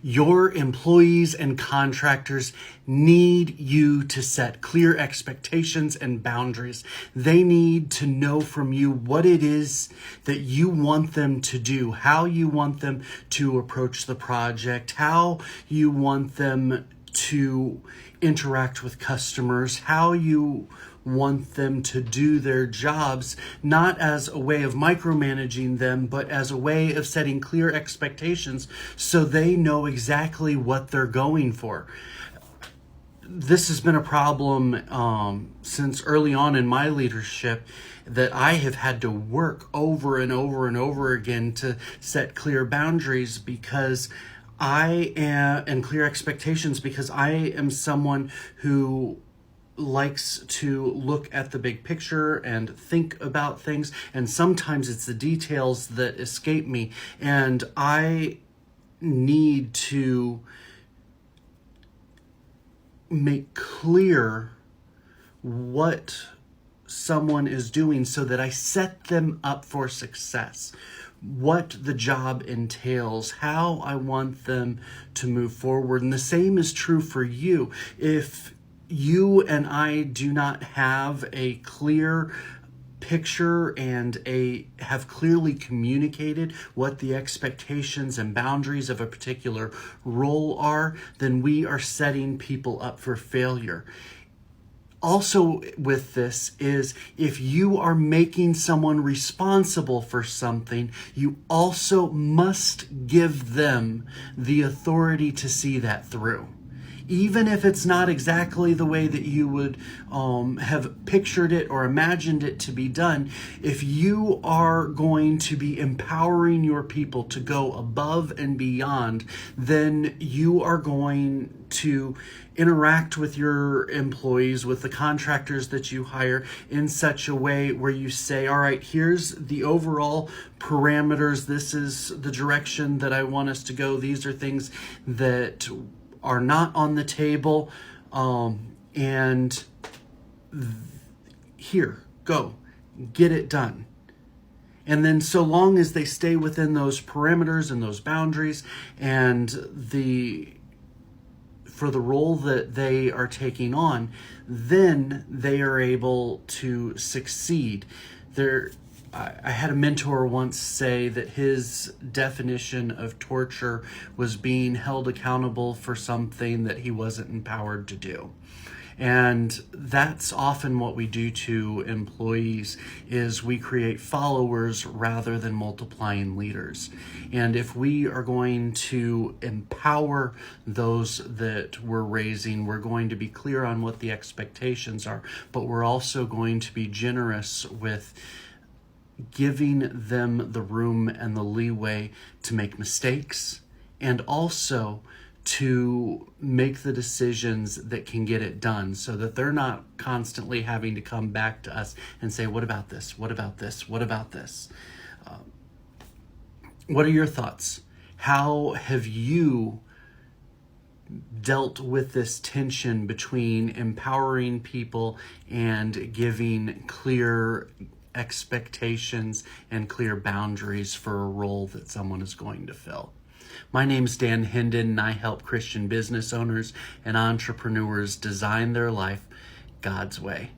Your employees and contractors need you to set clear expectations and boundaries. They need to know from you what it is that you want them to do, how you want them to approach the project, how you want them to interact with customers, how you want them to do their jobs, not as a way of micromanaging them, but as a way of setting clear expectations so they know exactly what they're going for. This has been a problem since early on in my leadership, that I have had to work over and over and over again to set clear boundaries because and clear expectations, because I am someone who likes to look at the big picture and think about things, and sometimes it's the details that escape me, and I need to make clear what someone is doing so that I set them up for success, what the job entails, how I want them to move forward. And the same is true for you. If you and I do not have a clear picture and have clearly communicated what the expectations and boundaries of a particular role are, then we are setting people up for failure. Also with this is, if you are making someone responsible for something, you also must give them the authority to see that through. Even if it's not exactly the way that you would have pictured it or imagined it to be done, if you are going to be empowering your people to go above and beyond, then you are going to interact with your employees, with the contractors that you hire, in such a way where you say, all right, here's the overall parameters. This is the direction that I want us to go. These are things that are not on the table, and here, go, get it done. And then so long as they stay within those parameters and those boundaries, and for the role that they are taking on, then they are able to succeed. I had a mentor once say that his definition of torture was being held accountable for something that he wasn't empowered to do. And that's often what we do to employees, is we create followers rather than multiplying leaders. And if we are going to empower those that we're raising, we're going to be clear on what the expectations are, but we're also going to be generous with giving them the room and the leeway to make mistakes, and also to make the decisions that can get it done, so that they're not constantly having to come back to us and say, what about this? What about this? What about this? What are your thoughts? How have you dealt with this tension between empowering people and giving clear expectations and clear boundaries for a role that someone is going to fill? My name's Dan Hendon, and I help Christian business owners and entrepreneurs design their life God's way.